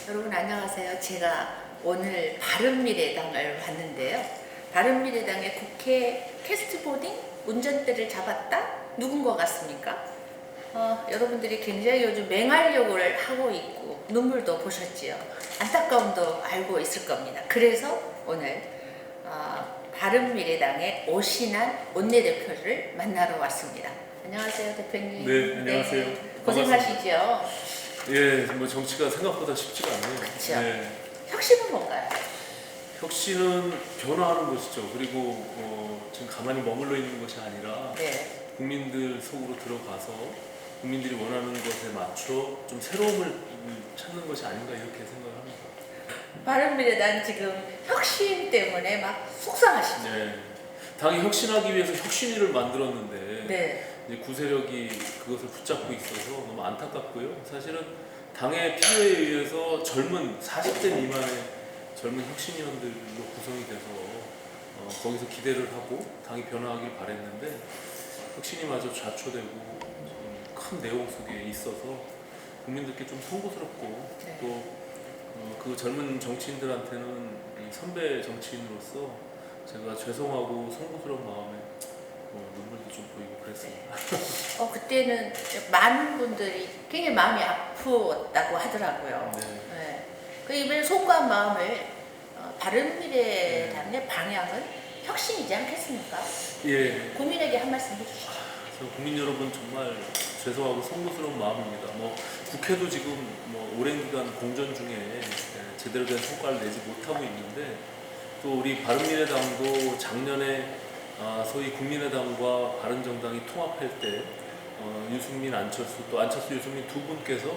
여러분 안녕하세요. 제가 오늘 바른미래당을 봤는데요. 바른미래당의 국회 캐스트보딩 운전대를 잡았다? 누군 것 같습니까? 여러분들이 굉장히 요즘 맹활약을 하고 있고 눈물도 보셨지요. 안타까움도 알고 있을 겁니다. 그래서 오늘 바른미래당의 오신환 원내대표를 만나러 왔습니다. 안녕하세요, 대표님. 네, 안녕하세요. 네, 고생하시죠. 예, 뭐 정치가 생각보다 쉽지가 않아요. 그렇죠. 네. 혁신은 뭔가요? 혁신은 변화하는 것이죠. 그리고 지금 가만히 머물러 있는 것이 아니라 네. 국민들 속으로 들어가서 국민들이 원하는 것에 맞춰 좀 새로움을 찾는 것이 아닌가 이렇게 생각합니다. 바른미래당 지금 혁신 때문에 막 속상하시죠? 네. 당이 혁신하기 위해서 혁신위를 만들었는데 네. 이제 구세력이 그것을 붙잡고 있어서 너무 안타깝고요. 사실은 당의 필요에 의해서 젊은 40대 미만의 젊은 혁신위원들로 구성이 돼서 거기서 기대를 하고 당이 변화하길 바랬는데 혁신위마저 좌초되고 큰 내용 속에 있어서 국민들께 좀 송구스럽고 네. 또 그 젊은 정치인들한테는 이 선배 정치인으로서 제가 죄송하고 송구스러운 마음에 눈물도 좀 보이고 그랬습니다. 그때는 많은 분들이 굉장히 마음이 아프다고 하더라고요. 네. 네. 그 이번에 송구한 마음을 바른미래당의 방향은 혁신이지 않겠습니까? 예. 국민에게 한 말씀 해주시죠. 국민 여러분 정말 죄송하고 송구스러운 마음입니다. 국회도 지금 오랜 기간 공전 중에 제대로 된 성과를 내지 못하고 있는데 또 우리 바른미래당도 작년에 소위 국민의당과 바른정당이 통합할 때 유승민, 안철수 또 안철수, 유승민 두 분께서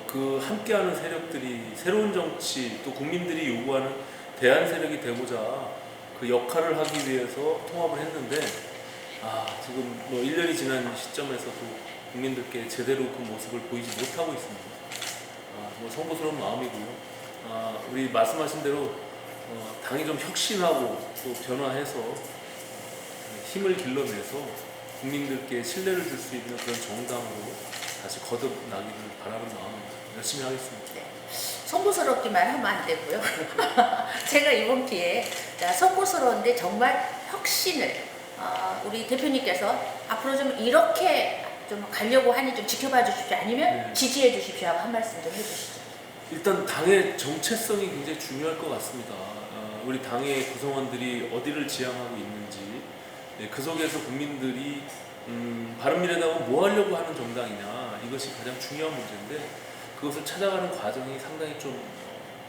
그 함께하는 세력들이 새로운 정치 또 국민들이 요구하는 대안 세력이 되고자 그 역할을 하기 위해서 통합을 했는데 지금 1년이 지난 시점에서도 국민들께 제대로 그 모습을 보이지 못하고 있습니다. 송구스러운 마음이고요. 우리 말씀하신 대로 당이 좀 혁신하고 또 변화해서 힘을 길러내서 국민들께 신뢰를 줄 수 있는 그런 정당으로 다시 거듭나기를 바라는 마음입니다. 열심히 하겠습니다. 네. 송구스럽기만 하면 안 되고요. 제가 이번 기회에 송구스러운데 정말 혁신을 우리 대표님께서 앞으로 좀 이렇게 좀 가려고 하니 좀 지켜봐 주십시오. 아니면 네. 지지해 주십시오 하고 한 말씀 좀 해주시죠. 일단 당의 정체성이 굉장히 중요할 것 같습니다. 우리 당의 구성원들이 어디를 지향하고 있는지 그 속에서 국민들이 바른미래당은 뭐 하려고 하는 정당이냐 이것이 가장 중요한 문제인데 그것을 찾아가는 과정이 상당히 좀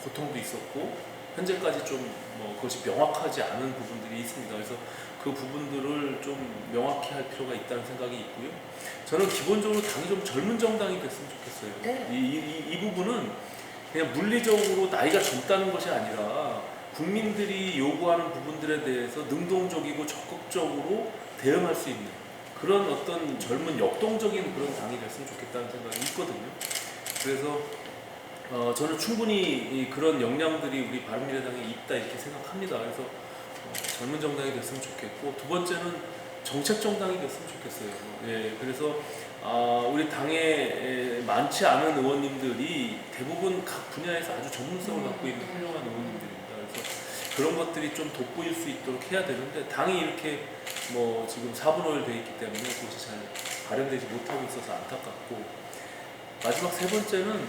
고통도 있었고 현재까지 좀 그것이 명확하지 않은 부분들이 있습니다. 그래서 그 부분들을 좀 명확히 할 필요가 있다는 생각이 있고요. 저는 기본적으로 당이 좀 젊은 정당이 됐으면 좋겠어요. 네. 이 부분은 그냥 물리적으로 나이가 젊다는 것이 아니라 국민들이 요구하는 부분들에 대해서 능동적이고 적극적으로 대응할 수 있는 그런 어떤 젊은 역동적인 그런 당이 됐으면 좋겠다는 생각이 있거든요. 그래서 저는 충분히 그런 역량들이 우리 바른미래당에 있다 이렇게 생각합니다. 그래서 젊은 정당이 됐으면 좋겠고 두 번째는 정책 정당이 됐으면 좋겠어요. 예, 그래서 우리 당에 많지 않은 의원님들이 대부분 각 분야에서 아주 전문성을 갖고 있는 훌륭한 의원님들입니다. 그래서 그런 것들이 좀 돋보일 수 있도록 해야 되는데 당이 이렇게 지금 4분 5일 돼 있기 때문에 그것이 잘 발현되지 못하고 있어서 안타깝고 마지막 세 번째는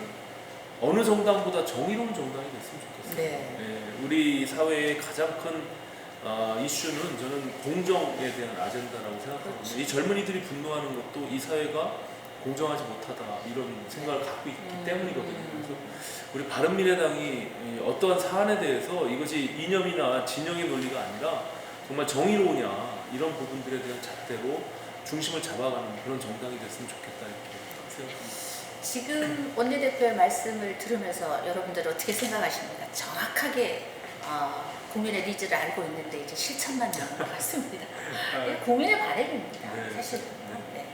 어느 정당보다 정의로운 정당이 됐으면 좋겠어요. 네. 예, 우리 사회의 가장 큰 이슈는 저는 공정에 대한 아젠다라고 생각하거든요. 그렇죠. 이 젊은이들이 분노하는 것도 이 사회가 공정하지 못하다 이런 생각을 갖고 있기 때문이거든요. 그래서 우리 바른미래당이 어떠한 사안에 대해서 이것이 이념이나 진영의 논리가 아니라 정말 정의로우냐 이런 부분들에 대한 잣대로 중심을 잡아가는 그런 정당이 됐으면 좋겠다 이렇게 생각합니다. 지금 원내대표의 말씀을 들으면서 여러분들 어떻게 생각하십니까? 정확하게 국민의 니즈를 알고 있는데 이제 실천만 남은 것 같습니다. 국민의 바람입니다. 네, 사실 네. 네.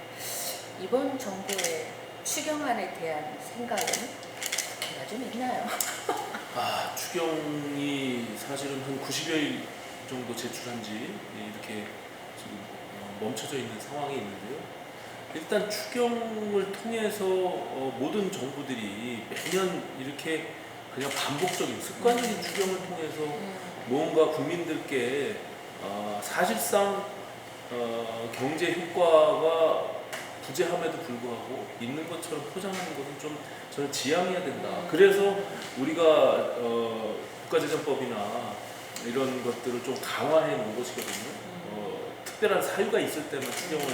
이번 정부의 추경안에 대한 생각은 뭐가 좀 있나요? 추경이 사실은 한 90여일 정도 제출한 지 이렇게 지금 멈춰져 있는 상황이 있는데요. 일단 추경을 통해서 모든 정부들이 매년 이렇게 그냥 반복적인 습관적인 추경을 통해서 뭔가 국민들께 사실상 경제 효과가 부재함에도 불구하고 있는 것처럼 포장하는 것은 좀 저는 지양해야 된다. 그래서 우리가 국가재정법이나 이런 것들을 좀 강화해 놓은 것이거든요. 특별한 사유가 있을 때만 추경을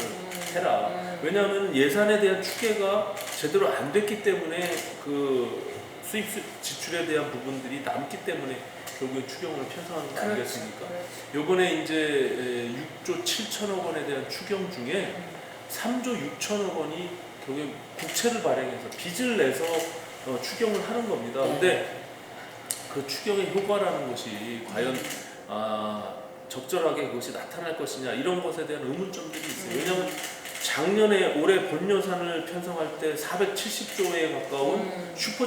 해라. 왜냐하면 예산에 대한 추계가 제대로 안 됐기 때문에 그 수입 지출에 대한 부분들이 남기 때문에 결국엔 추경을 편성하는 거 아니겠습니까? 요번에 이제 6조 7천억 원에 대한 추경 중에 3조 6천억 원이 결국엔 국채를 발행해서 빚을 내서 추경을 하는 겁니다. 근데 그 추경의 효과라는 것이 과연 적절하게 그것이 나타날 것이냐 이런 것에 대한 의문점들이 있어요. 왜냐하면 작년에 올해 본 예산을 편성할 때 470조에 가까운 슈퍼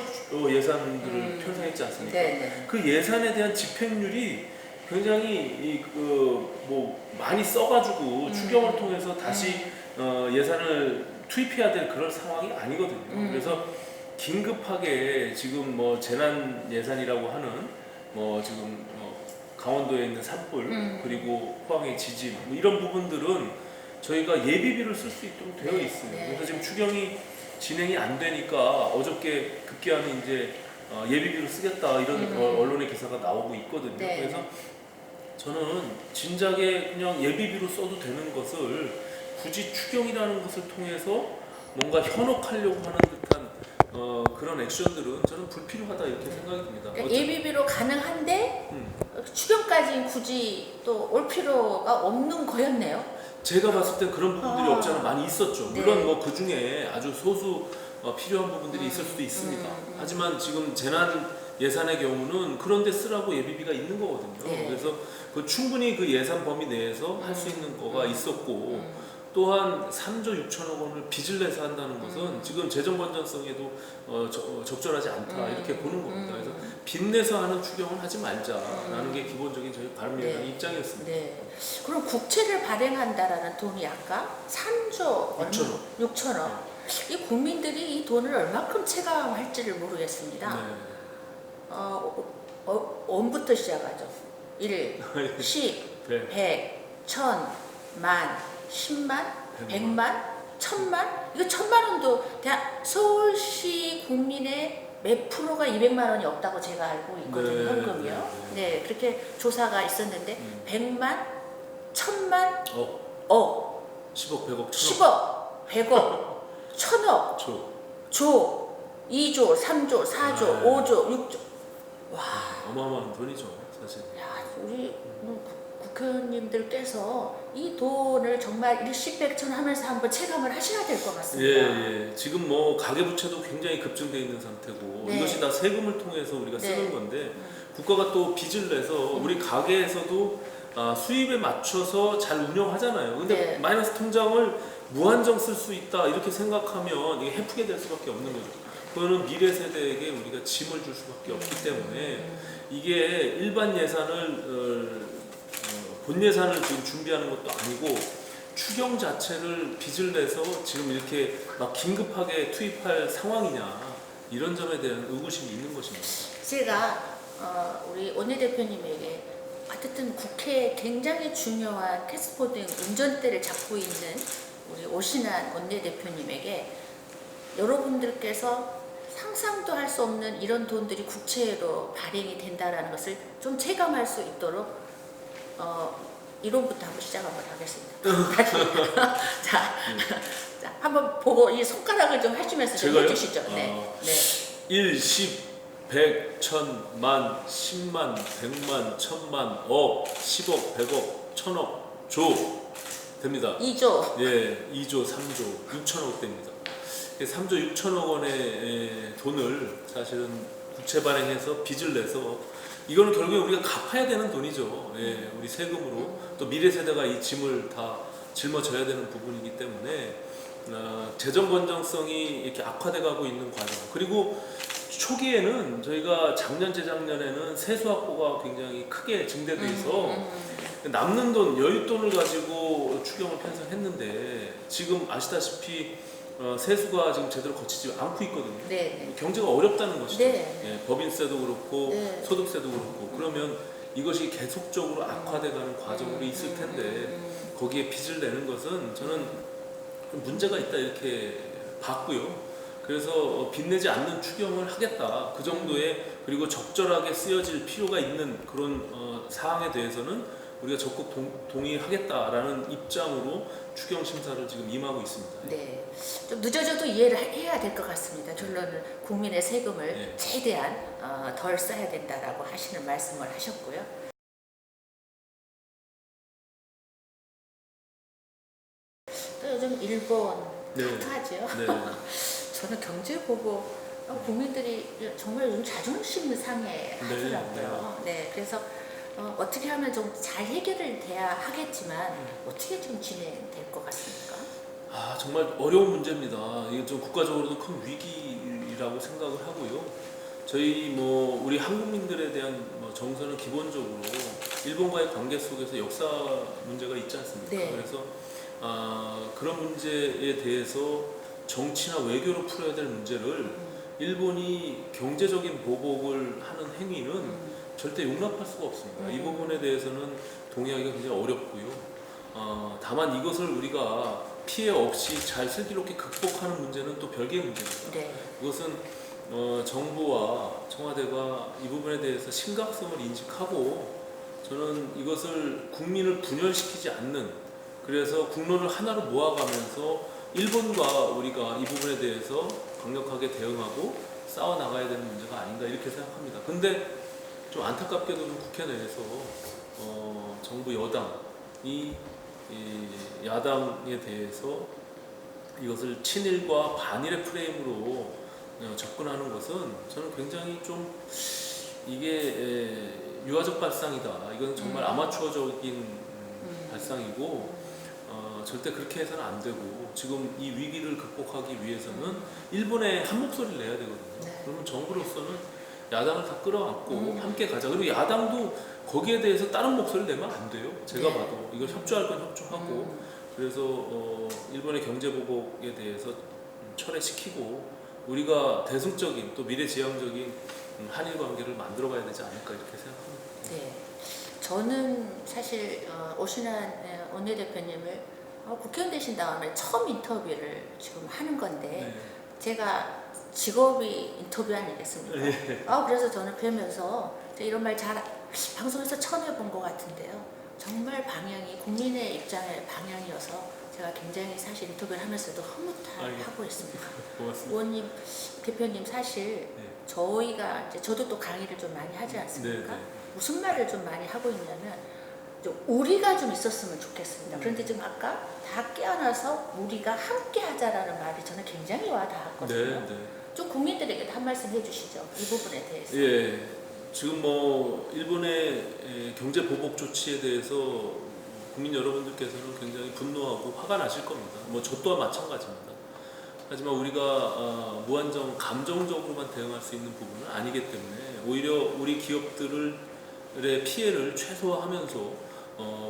예산들을 편성했지 않습니까? 그 예산에 대한 집행률이 굉장히 많이 써가지고 추경을 통해서 다시 예산을 투입해야 될 그런 상황이 아니거든요. 그래서 긴급하게 지금 뭐 재난 예산이라고 하는 지금 강원도에 있는 산불 그리고 포항의 지진 뭐 이런 부분들은 저희가 예비비를 쓸 수 있도록 되어 있어요. 그래서 지금 추경이 진행이 안 되니까 어저께 급기야는 이제 예비비를 쓰겠다 이런 언론의 기사가 나오고 있거든요. 그래서 저는 진작에 그냥 예비비로 써도 되는 것을 굳이 추경이라는 것을 통해서 뭔가 현혹하려고 하는 듯한 그런 액션들은 저는 불필요하다 이렇게 생각이 듭니다. 그러니까 예비비로 가능한데 추경까지 굳이 또 올 필요가 없는 거였네요. 제가 봤을 땐 그런 부분들이 없지 않아 많이 있었죠. 물론 뭐 그 중에 아주 소수 필요한 부분들이 있을 수도 있습니다. 하지만 지금 재난 예산의 경우는 그런데 쓰라고 예비비가 있는 거거든요. 그래서 충분히 그 예산 범위 내에서 할 수 있는 거가 있었고 또한 3조 6천억 원을 빚을 내서 한다는 것은 지금 재정 건전성에도 적절하지 않다 이렇게 보는 겁니다. 그래서 빚내서 하는 추경을 하지 말자라는 게 기본적인 저희 바른미래당의 입장이었습니다. 그럼 국채를 발행한다라는 돈이 아까 3조 6천억. 이 국민들이 이 돈을 얼마큼 체감할지를 모르겠습니다. 원부터 시작하죠. 1, 10, 100, 1000, 만, 10만, 100만, 1000만? 이거 1000만 원도 서울시 국민의 몇 프로가 200만 원이 없다고 제가 알고 있거든요. 현금이요. 그렇게 조사가 있었는데 100만, 1000만, 10억, 100억, 1000억, 10억, 100억, 1000억, 조, 2조, 3조, 4조, 5조, 6조. 와, 어마어마한 돈이죠, 사실. 야, 우리 국회의원님들께서 이 돈을 정말 일시백천 하면서 한번 체감을 하셔야 될 것 같습니다. 지금 뭐 가계부채도 굉장히 급증돼 있는 상태고 이것이 다 세금을 통해서 우리가 쓰는 건데 국가가 또 빚을 내서 우리 가계에서도 수입에 맞춰서 잘 운영하잖아요. 근데 마이너스 통장을 무한정 쓸 수 있다 이렇게 생각하면 이게 해프게 될 수밖에 없는 거죠. 그거는 미래 세대에게 우리가 짐을 줄 수밖에 없기 때문에 이게 일반 예산을 본 예산을 지금 준비하는 것도 아니고 추경 자체를 빚을 내서 지금 이렇게 막 긴급하게 투입할 상황이냐 이런 점에 대한 의구심이 있는 것입니다. 제가 우리 원내대표님에게 어쨌든 국회에 굉장히 중요한 캐스포딩 운전대를 잡고 있는 우리 오신환 원내대표님에게 여러분들께서 상상도 할 수 없는 이런 돈들이 국채로 발행이 된다는 것을 좀 체감할 수 있도록 이론부터 한번 시작 한번 하겠습니다. 자, 한번 보고 이 손가락을 좀 해주면서 좀 해주시죠. 1, 10, 100, 1000, 만, 10만, 100만, 1000만, 억, 10억, 100억, 1000억, 조 됩니다. 2조. 2조, 3조, 6천억 됩니다. 3조 6천억 원의 돈을 사실은 국채 발행해서 빚을 내서 이거는 결국에 우리가 갚아야 되는 돈이죠. 우리 세금으로 또 미래 세대가 이 짐을 다 짊어져야 되는 부분이기 때문에 재정 건전성이 이렇게 악화돼가고 있는 과정. 그리고 초기에는 저희가 작년 재작년에는 세수 확보가 굉장히 크게 증대돼 있어 남는 돈, 여윳돈을 가지고 추경을 편성했는데 지금 아시다시피 세수가 지금 제대로 거치지 않고 있거든요. 네. 경제가 어렵다는 것이죠. 네. 예, 법인세도 그렇고 네. 소득세도 그렇고 그러면 이것이 계속적으로 악화돼가는 과정으로 있을 텐데 거기에 빚을 내는 것은 저는 좀 문제가 있다 이렇게 봤고요. 그래서 빚내지 않는 추경을 하겠다. 그 정도의 그리고 적절하게 쓰여질 필요가 있는 그런 사항에 대해서는 우리가 적극 동의하겠다라는 입장으로 추경 심사를 지금 임하고 있습니다. 네, 좀 늦어져도 이해를 해야 될 것 같습니다. 결론은 국민의 세금을 네. 최대한 덜 써야 된다라고 하시는 말씀을 하셨고요. 또 요즘 일본 네. 핫하죠. 네. 저는 경제 보고 국민들이 정말 요즘 자존심 상해 하더라고요. 네, 그래서 어떻게 하면 좀 잘 해결을 돼야 하겠지만 어떻게 좀 진행될 것 같습니까? 아 정말 어려운 문제입니다. 이게 좀 국가적으로도 큰 위기라고 생각을 하고요. 저희 뭐 우리 한국민들에 대한 뭐 정서는 기본적으로 일본과의 관계 속에서 역사 문제가 있지 않습니까? 네. 그래서 그런 문제에 대해서 정치나 외교로 풀어야 될 문제를 일본이 경제적인 보복을 하는 행위는 절대 용납할 수가 없습니다. 이 부분에 대해서는 동의하기가 굉장히 어렵고요. 다만 이것을 우리가 피해 없이 잘 슬기롭게 극복하는 문제는 또 별개의 문제입니다. 네. 이것은 정부와 청와대가 이 부분에 대해서 심각성을 인식하고 저는 이것을 국민을 분열시키지 않는 그래서 국론을 하나로 모아가면서 일본과 우리가 이 부분에 대해서 강력하게 대응하고 싸워 나가야 되는 문제가 아닌가 이렇게 생각합니다. 근데 좀 안타깝게도 국회 내에서 정부 여당이 이 야당에 대해서 이것을 친일과 반일의 프레임으로 접근하는 것은 저는 굉장히 좀 이게 유아적 발상이다. 이건 정말 아마추어적인 발상이고 절대 그렇게 해서는 안 되고 지금 이 위기를 극복하기 위해서는 일본에 한 목소리를 내야 되거든요. 네. 그러면 정부로서는 야당을 다 끌어안고 함께 가자. 그리고 야당도 거기에 대해서 다른 목소리를 내면 안 돼요. 제가 네. 봐도 이걸 협조할 건 협조하고 그래서 일본의 경제 보복에 대해서 철회시키고 우리가 대승적인 또 미래지향적인 한일 관계를 만들어가야 되지 않을까 이렇게 생각합니다. 네. 저는 사실 오신환 원내대표님을 국회의원 되신 다음에 처음 인터뷰를 지금 하는 건데 네. 제가 직업이 인터뷰 아니겠습니까? 네. 그래서 저는 뵈면서 이런 말 잘 방송에서 처음 해본 것 같은데요. 정말 방향이 국민의 입장의 방향이어서 제가 굉장히 사실 인터뷰를 하면서도 흐뭇하고 있습니다. 고맙습니다. 의원님, 대표님 사실 네. 저희가 이제 저도 또 강의를 좀 많이 하지 않습니까? 네, 네. 무슨 말을 좀 많이 하고 있냐면 좀 우리가 좀 있었으면 좋겠습니다. 그런데 지금 아까 다 깨어나서 우리가 함께 하자라는 말이 저는 굉장히 와닿았거든요. 네, 네. 좀 국민들에게 한 말씀 해주시죠. 이 부분에 대해서. 예, 지금 뭐 일본의 경제 보복 조치에 대해서 국민 여러분들께서는 굉장히 분노하고 화가 나실 겁니다. 뭐 저 또한 마찬가지입니다. 하지만 우리가 무한정 감정적으로만 대응할 수 있는 부분은 아니기 때문에 오히려 우리 기업들의 피해를 최소화하면서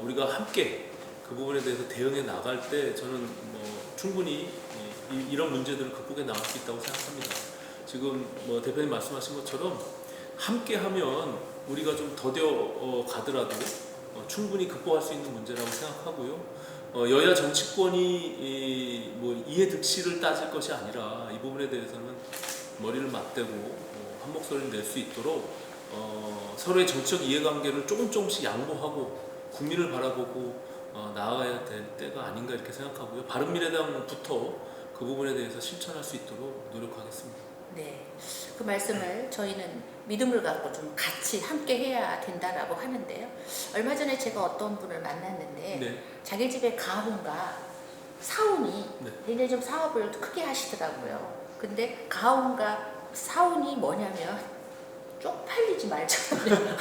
우리가 함께 그 부분에 대해서 대응해 나갈 때 저는 뭐 충분히 이런 문제들을 극복해 나갈 수 있다고 생각합니다. 지금 뭐 대표님 말씀하신 것처럼 함께 하면 우리가 좀 더뎌 가더라도 충분히 극복할 수 있는 문제라고 생각하고요. 여야 정치권이 뭐 이해득실을 따질 것이 아니라 이 부분에 대해서는 머리를 맞대고 한 목소리를 낼 수 있도록 서로의 정치적 이해관계를 조금씩 양보하고 국민을 바라보고 나아가야 될 때가 아닌가 이렇게 생각하고요. 바른미래당부터 그 부분에 대해서 실천할 수 있도록 노력하겠습니다. 네, 그 말씀을 저희는 믿음을 갖고 좀 같이 함께 해야 된다라고 하는데요. 얼마 전에 제가 어떤 분을 만났는데 네. 자기 집에 가훈과 사훈이 네. 굉장히 좀 사업을 크게 하시더라고요. 근데 가훈과 사훈이 뭐냐면 쪽팔리지 말자고요.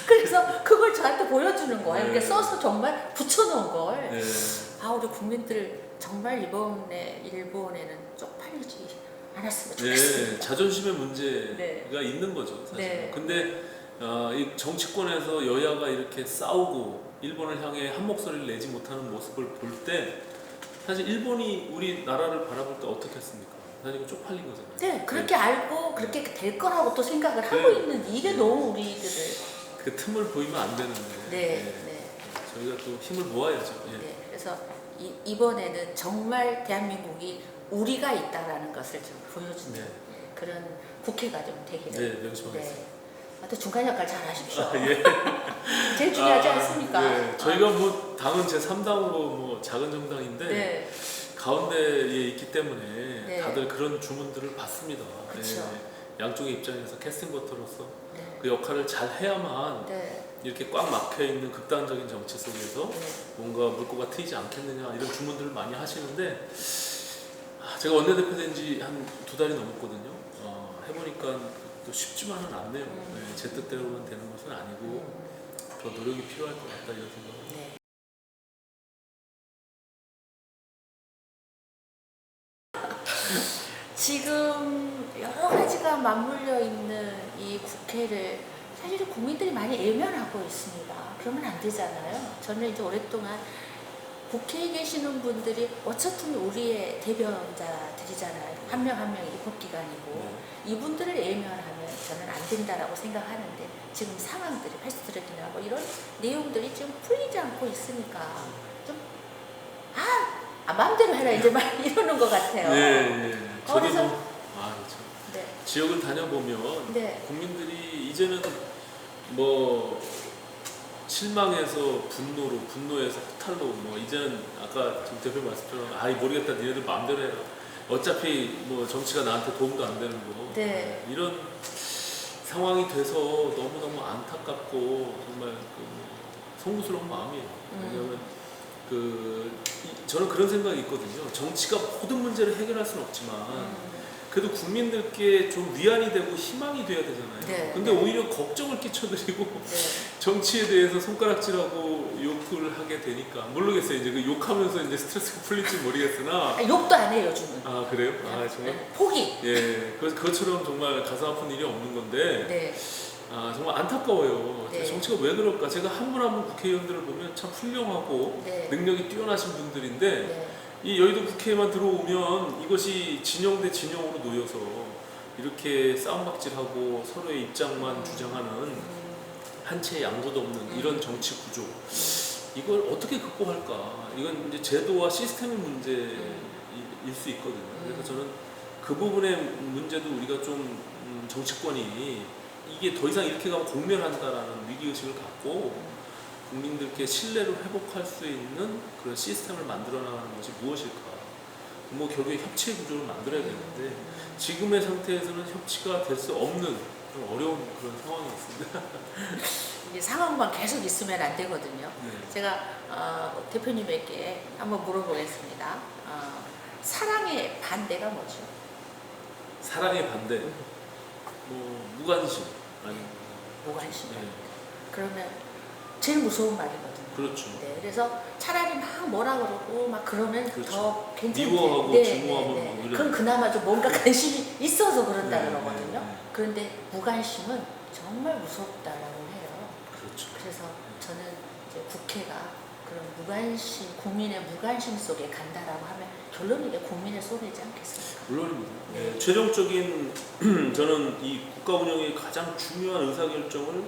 그래서 그걸 저한테 보여주는 거예요. 이렇게 네. 써서 정말 붙여놓은 걸. 네. 우리 국민들 정말 이번에 일본에는 쪽팔리지 않았으면 네, 좋겠습니다. 자존심의 문제가 네. 있는 거죠, 사실. 네. 근데 이 정치권에서 여야가 이렇게 싸우고 일본을 향해 한 목소리를 내지 못하는 모습을 볼 때 사실 일본이 우리나라를 바라볼 때 어떻게 했습니까? 사실 이거 쪽팔린 거잖아요. 네, 그렇게 알고 그렇게 될 거라고 또 생각을 하고 네. 있는 이게 네. 너무 우리들을 그 틈을 보이면 안 되는데 네. 저희가 또 힘을 모아야죠. 예. 네, 그래서 이번에는 정말 대한민국이 우리가 있다라는 것을 좀 보여주는 네. 그런 국회가 좀 되기를. 네, 명심하겠습니다. 네. 또 중간 역할 잘 하십시오. 예. 제일 중요하지 않습니까? 네. 저희가 뭐 당은 제 3당으로 뭐 작은 정당인데 네. 가운데에 있기 때문에 네. 다들 그런 주문들을 받습니다. 그쵸. 양쪽의 입장에서 캐스팅버터로서 네. 그 역할을 잘 해야만 네. 이렇게 꽉 막혀 있는 극단적인 정치 속에서 네. 뭔가 물꼬가 트이지 않겠느냐 이런 주문들을 많이 하시는데 제가 원내대표 된 지 한 2달이 넘었거든요. 해보니까 또 쉽지만은 않네요. 네, 제 뜻대로만 되는 것은 아니고 더 노력이 필요할 것 같다 이런 생각을. 네. 지금 여러 가지가 맞물려 있는 이 국회를 사실 국민들이 많이 외면하고 있습니다. 그러면 안 되잖아요. 저는 이제 오랫동안 국회에 계시는 분들이 어쨌든 우리의 대변자들이잖아요. 한 명 한 명이 입법기관이고 이분들을 외면하면 저는 안 된다라고 생각하는데 지금 상황들이 패스트트랙이나 뭐 이런 내용들이 지금 풀리지 않고 있으니까 좀 마음대로 해라 이제 막 이러는 것 같아요. 네. 저도 그래서- 그렇죠. 네. 지역을 다녀보면 네. 국민들이 이제는 뭐 실망해서 분노에서 허탈로 뭐 이제는 아까 지금 대표 말씀처럼 모르겠다 니네들 마음대로 해라 어차피 뭐 정치가 나한테 도움도 안 되는 거 네. 이런 상황이 돼서 너무너무 안타깝고 정말 송구스러운 마음이에요. 왜냐하면 저는 그런 생각이 있거든요. 정치가 모든 문제를 해결할 수는 없지만 그래도 국민들께 좀 위안이 되고 희망이 돼야 되잖아요. 네. 근데 오히려 걱정을 끼쳐드리고 네. 정치에 대해서 손가락질하고 욕을 하게 되니까 모르겠어요. 이제 그 욕하면서 이제 스트레스가 풀릴지 모르겠으나 욕도 안 해요 요즘은. 그래요? 정말 포기. 그것처럼 정말 가슴 아픈 일이 없는 건데 네. 정말 안타까워요. 네. 정치가 왜 그럴까? 제가 한 분 한 분 국회의원들을 보면 참 훌륭하고 네. 능력이 뛰어나신 분들인데 네. 이 여의도 국회에만 들어오면 이것이 진영 대 진영으로 놓여서 이렇게 싸움박질하고 서로의 입장만 주장하는 한치의 양보도 없는 이런 정치 구조 이걸 어떻게 극복할까? 이건 이제 제도와 시스템의 문제일 수 있거든요. 그래서 저는 그 부분의 문제도 우리가 좀 정치권이 이게 더 이상 이렇게 가면 공멸한다라는 위기의식을 갖고 국민들께 신뢰를 회복할 수 있는 그런 시스템을 만들어 나가는 것이 무엇일까? 뭐 결국에 협치의 구조를 만들어야 되는데 지금의 상태에서는 협치가 될 수 없는 좀 어려운 그런 상황이 있습니다. 이게 상황만 계속 있으면 안 되거든요. 네. 제가 대표님에게 한번 물어보겠습니다. 사랑의 반대가 뭐죠? 사랑의 반대, 무관심 아니면 무관심. 네. 그러면 제일 무서운 말이거든요. 그렇죠. 네, 그래서 차라리 막 뭐라 그러고 막 그러면 그렇죠. 더 괜찮대. 미워하고 증오하고 막 이런. 그건 그나마 좀 뭔가 관심이 있어서 그런다 네, 그러거든요. 네. 그런데 무관심은 정말 무섭다라고 해요. 그렇죠. 그래서 저는 이제 국회가 그런 무관심, 국민의 무관심 속에 간다라고 하면 결론은 이게 국민의 손해지 않겠습니까? 물론입니다. 네. 최종적인 저는 이 국가 운영의 가장 중요한 의사결정을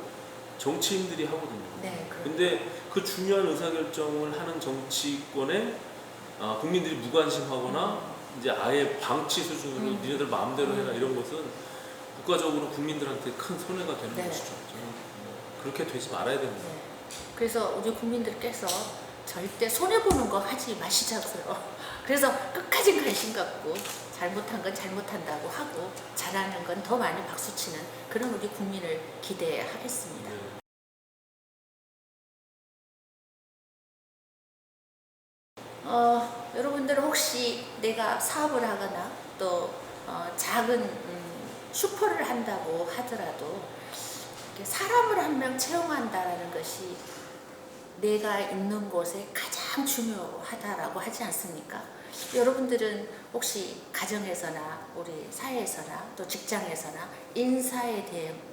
정치인들이 하거든요. 네, 근데 그 중요한 의사결정을 하는 정치권에 국민들이 무관심하거나 이제 아예 방치 수준으로 니네들 마음대로 해라 이런 것은 국가적으로 국민들한테 큰 손해가 되는 네. 것이죠. 저는 그렇게 되지 말아야 됩니다. 네. 그래서 우리 국민들께서 절대 손해보는 거 하지 마시자고요. 그래서 끝까지 관심 갖고 잘못한 건 잘못한다고 하고 잘하는 건 더 많이 박수치는 그런 우리 국민을 기대하겠습니다. 네. 여러분들은 혹시 내가 사업을 하거나 또 작은 슈퍼를 한다고 하더라도 이렇게 사람을 한 명 채용한다라는 것이 내가 있는 곳에 가장 중요하다라고 하지 않습니까? 여러분들은 혹시 가정에서나 우리 사회에서나 또 직장에서나 인사에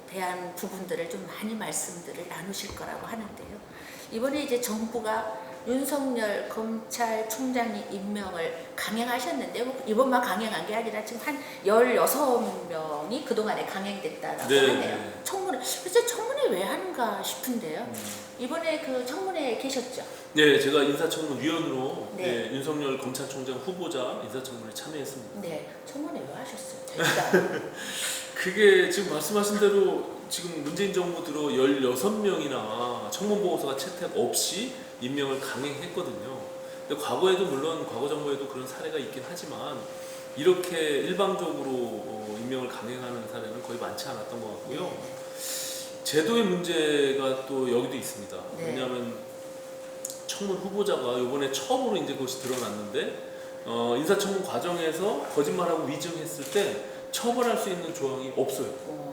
대한 부분들을 좀 많이 말씀들을 나누실 거라고 하는데요. 이번에 이제 정부가 윤석열 검찰총장이 임명을 강행하셨는데 뭐 이번만 강행한 게 아니라 지금 한 16명이 그동안에 강행됐다라고 네, 하네요. 네. 청문회. 그래서 청문회 왜 하는가 싶은데요. 이번에 그 청문회에 계셨죠? 네, 제가 인사청문위원으로 네. 네, 윤석열 검찰총장 후보자 인사청문회에 참여했습니다. 네. 청문회 왜 하셨어요? 일단. 그게 지금 말씀하신 대로 지금 문재인 정부 들어 16명이나 청문보고서가 채택 없이 임명을 강행했거든요. 근데 과거에도 물론 과거 정부에도 그런 사례가 있긴 하지만 이렇게 일방적으로 임명을 강행하는 사례는 거의 많지 않았던 것 같고요. 제도의 문제가 또 여기도 있습니다. 네. 왜냐하면 청문 후보자가 이번에 처음으로 이제 그것이 드러났는데 인사청문 과정에서 거짓말하고 위증했을 때 처벌할 수 있는 조항이 없어요.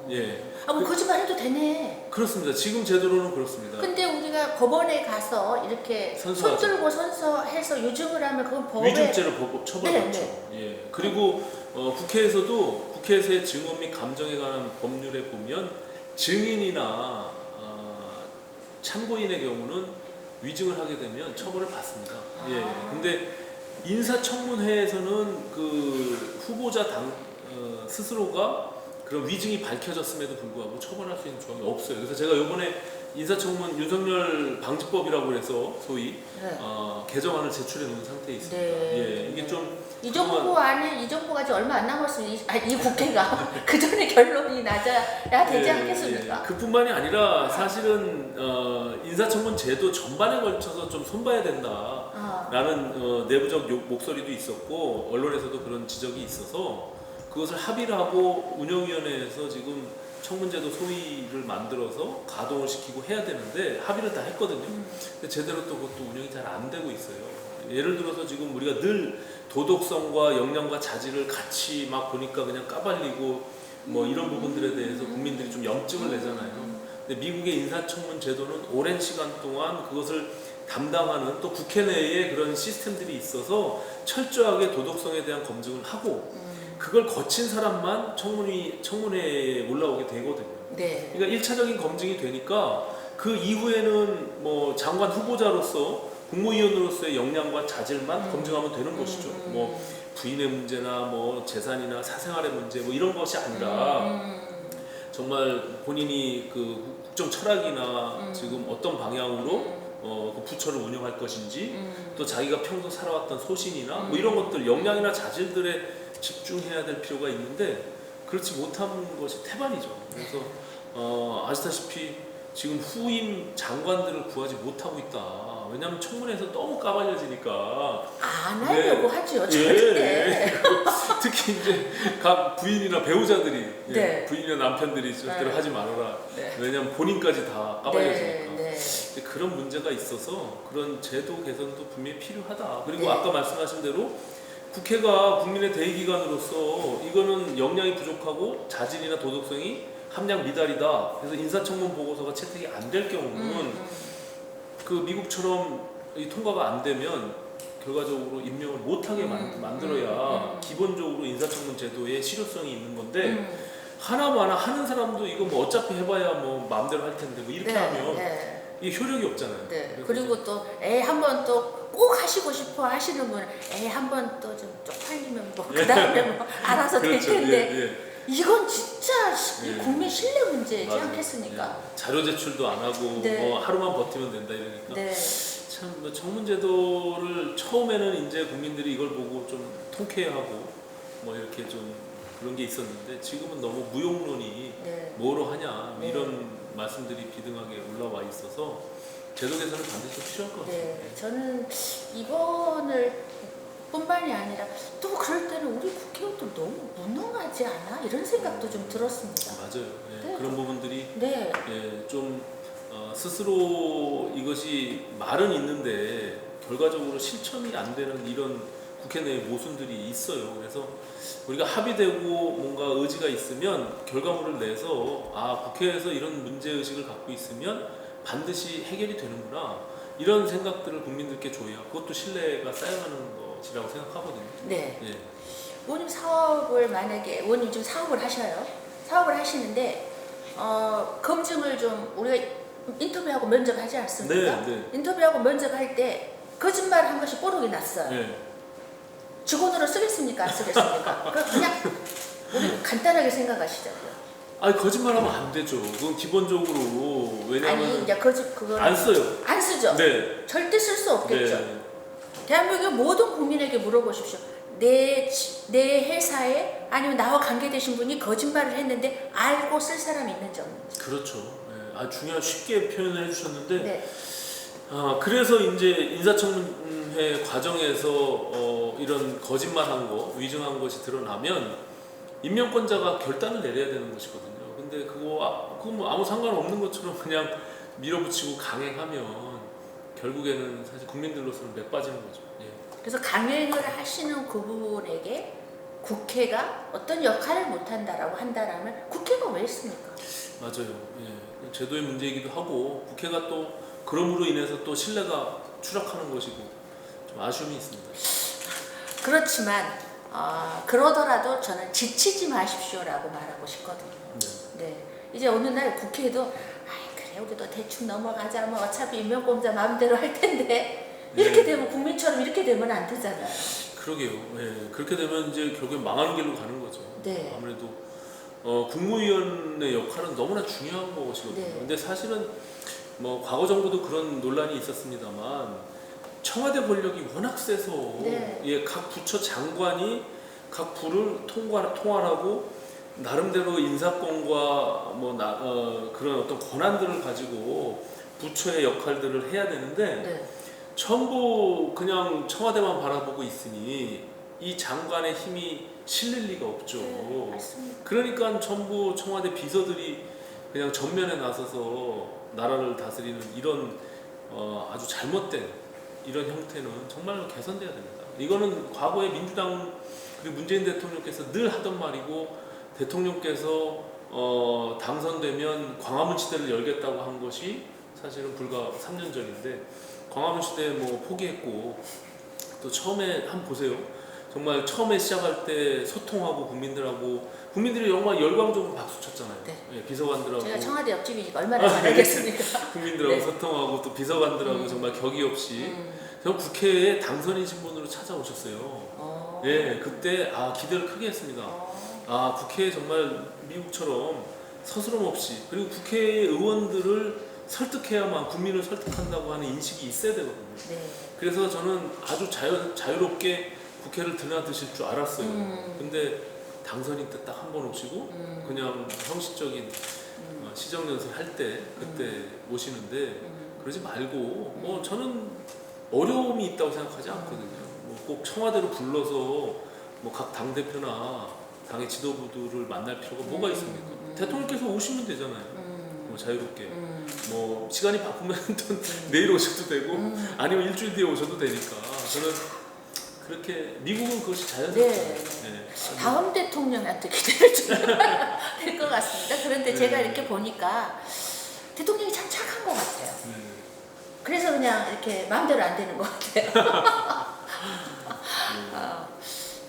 예. 아, 뭐 거짓말 해도 되네. 그렇습니다. 지금 제도로는 그렇습니다. 근데 우리가 법원에 가서 이렇게 선서하죠. 손 들고 선서해서 유증을 하면 그건 법에 위증죄로 처벌받죠. 네, 예. 그리고 국회에서의 증언 및 감정에 관한 법률에 보면 증인이나 참고인의 경우는 위증을 하게 되면 처벌을 받습니다. 예. 근데 인사청문회에서는 그 후보자 스스로가 그런 위증이 밝혀졌음에도 불구하고 처벌할 수 있는 조항이 없어요. 그래서 제가 이번에 인사청문 윤석열 방지법이라고 해서 소위 네. 개정안을 제출해 놓은 상태에 있습니다. 네. 예, 이게 좀 이 정부 안에 이 정부가 이제 얼마 안 남았으면 이 국회가 그 전에 결론이 나야 되지 않겠습니까? 그뿐만이 아니라 사실은 인사청문 제도 전반에 걸쳐서 좀 손봐야 된다라는 내부적 목소리도 있었고 언론에서도 그런 지적이 있어서 그것을 합의를 하고 운영위원회에서 지금 청문제도 소위를 만들어서 가동을 시키고 해야 되는데 합의를 다 했거든요. 근데 제대로 또 그것도 운영이 잘 안 되고 있어요. 예를 들어서 지금 우리가 늘 도덕성과 역량과 자질을 같이 막 보니까 그냥 까발리고 뭐 이런 부분들에 대해서 국민들이 좀 염증을 내잖아요. 근데 미국의 인사청문 제도는 오랜 시간 동안 그것을 담당하는 또 국회 내에 그런 시스템들이 있어서 철저하게 도덕성에 대한 검증을 하고 그걸 거친 사람만 청문회에 올라오게 되거든요. 네. 그러니까 1차적인 검증이 되니까 그 이후에는 뭐 장관 후보자로서 국무위원으로서의 역량과 자질만 검증하면 되는 것이죠. 뭐 부인의 문제나 뭐 재산이나 사생활의 문제 뭐 이런 것이 아니라 정말 본인이 그 국정 철학이나 지금 어떤 방향으로 그 부처를 운영할 것인지 또 자기가 평소 살아왔던 소신이나 뭐 이런 것들 역량이나 자질들에 집중해야 될 필요가 있는데 그렇지 못한 것이 태반이죠. 그래서 아시다시피 지금 후임 장관들을 구하지 못하고 있다. 왜냐하면 청문회에서 너무 까발려지니까 안 하려고 하죠. 예, 절대. 특히 이제 각 부인이나 배우자들이 네. 부인이나 남편들이 절대로 네. 하지 말아라. 네. 왜냐하면 본인까지 다 까발려지니까. 네. 이제 그런 문제가 있어서 그런 제도 개선도 분명히 필요하다. 그리고 네. 아까 말씀하신 대로 국회가 국민의 대의기관으로서 이거는 역량이 부족하고 자질이나 도덕성이 함량 미달이다. 그래서 인사청문 보고서가 채택이 안 될 경우는 그 미국처럼 이 통과가 안 되면 결과적으로 임명을 못하게 만들어야 기본적으로 인사청문 제도의 실효성이 있는 건데 하나마나 하는 사람도 이거 뭐 어차피 해봐야 뭐 마음대로 할 텐데 뭐 이렇게 하면 이게 효력이 없잖아요. 네. 그리고 또 한번 또 꼭 하시고 싶어 하시는 분은 한번 또 좀 쪽팔리면 뭐 그 다음에 뭐 알아서 될 그렇죠. 텐데 이건 진짜 예. 국민 신뢰 문제지 맞아요. 않겠습니까? 예. 자료 제출도 안 하고 네. 뭐 하루만 버티면 된다 이러니까 네. 참뭐 청문제도를 처음에는 이제 국민들이 이걸 보고 좀 통쾌해하고 뭐 이렇게 좀 그런 게 있었는데 지금은 너무 무용론이 네. 뭐로 하냐 네. 이런 말씀들이 비등하게 올라와 있어서 제도 개선은 반드시 필요할 것 같습니다. 네. 저는 이번을 뿐만이 아니라 또 그럴 때는 우리 국회의원들 너무 무능하지 않아? 이런 생각도 좀 들었습니다. 맞아요. 예, 네. 그런 부분들이 네. 예, 좀 스스로 이것이 말은 있는데 결과적으로 실천이 안 되는 이런 국회 내에 모순들이 있어요. 그래서 우리가 합의되고 뭔가 의지가 있으면 결과물을 내서 국회에서 이런 문제의식을 갖고 있으면 반드시 해결이 되는구나 이런 생각들을 국민들께 줘야 그것도 신뢰가 쌓여가는 것이라고 생각하거든요. 네. 예. 의원님 사업을 만약에 의원님 좀 사업을 하셔요. 사업을 하시는데 검증을 좀 우리가 인터뷰하고 면접하지 않습니까? 네, 네. 인터뷰하고 면접할 때 거짓말 한 것이 뽀록이 났어요. 네. 직원으로 쓰겠습니까? 안 쓰겠습니까? 그냥 우리 간단하게 생각하시자고요. 아니 거짓말하면 안 되죠. 그건 기본적으로 아니 왜냐하면 이제 그걸 안 써요. 안 쓰죠. 네. 절대 쓸 수 없겠죠. 네. 대한민국의 모든 국민에게 물어보십시오. 내 회사에 아니면 나와 관계되신 분이 거짓말을 했는데 알고 쓸 사람이 있는지 없는지. 그렇죠. 네. 아 중요한 쉽게 표현을 해주셨는데. 네. 그래서 이제 인사청문회 과정에서 이런 거짓말한 거, 위증한 것이 드러나면 임명권자가 결단을 내려야 되는 것이거든요. 근데 그거 뭐 아무 상관없는 것처럼 그냥 밀어붙이고 강행하면 결국에는 사실 국민들로서는 맥 빠지는 거죠. 예. 그래서 강행을 하시는 그분에게 국회가 어떤 역할을 못한다라고 한다라면 국회가 왜 있습니까? 맞아요. 예. 제도의 문제이기도 하고 국회가 또 그럼으로 인해서 또 신뢰가 추락하는 것이고 좀 아쉬움이 있습니다. 그렇지만 그러더라도 저는 지치지 마십시오라고 말하고 싶거든요. 네. 이제 어느 날 국회에도 그래 우리도 대충 넘어가자 뭐 어차피 임명권자 마음대로 할 텐데 이렇게 되면 국민처럼 이렇게 되면 안 되잖아요. 그러게요. 예. 그렇게 되면 이제 결국엔 망하는 길로 가는 거죠. 네. 아무래도 국무위원의 역할은 너무나 중요한 것이거든요. 네. 근데 사실은 뭐 과거 정부도 그런 논란이 있었습니다만 청와대 권력이 워낙 세서 네. 예, 각 부처 장관이 각 부를 통할하고 나름대로 인사권과 그런 어떤 권한들을 가지고 부처의 역할들을 해야 되는데 네. 전부 그냥 청와대만 바라보고 있으니 이 장관의 힘이 실릴 리가 없죠. 네, 맞습니다. 그러니까 전부 청와대 비서들이 그냥 전면에 나서서 나라를 다스리는 이런 아주 잘못된 이런 형태는 정말 개선돼야 됩니다. 이거는 과거에 민주당 그리고 문재인 대통령께서 늘 하던 말이고 대통령께서 당선되면 광화문 시대를 열겠다고 한 것이 사실은 불과 3년 전인데 광화문 시대 뭐 포기했고 또 처음에 한번 보세요. 정말 처음에 시작할 때 소통하고 국민들이 정말 열광적으로 박수 쳤잖아요. 네. 예, 비서관들하고 제가 청와대 옆집이니까 얼마나 잘하겠습니까? 국민들하고 네. 소통하고 또 비서관들하고 정말 격의 없이 저 국회에 당선인 신분으로 찾아오셨어요. 예, 그때 기대를 크게 했습니다. 국회에 정말 미국처럼 서스럼 없이 그리고 국회의원들을 설득해야만 국민을 설득한다고 하는 인식이 있어야 되거든요. 네. 그래서 저는 아주 자유롭게 국회를 드나드실 줄 알았어요. 근데 당선인 때 딱 한 번 오시고 그냥 형식적인 시정연설 할 때 그때 오시는데 그러지 말고 뭐 저는 어려움이 있다고 생각하지 않거든요. 뭐 꼭 청와대로 불러서 뭐 각 당 대표나 당의 지도부들을 만날 필요가 뭐가 있습니까? 대통령께서 오시면 되잖아요. 뭐 자유롭게. 뭐 시간이 바쁘면 또 내일 오셔도 되고 아니면 일주일 뒤에 오셔도 되니까 저는 그렇게 미국은 그것이 자연스럽죠. 네. 네. 다음 대통령한테 기대를 될 것 같습니다. 그런데 네. 제가 이렇게 보니까 대통령이 참 착한 것 같아요. 그래서 그냥 이렇게 마음대로 안 되는 것 같아요.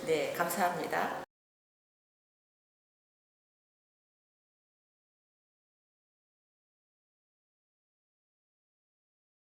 네, 감사합니다.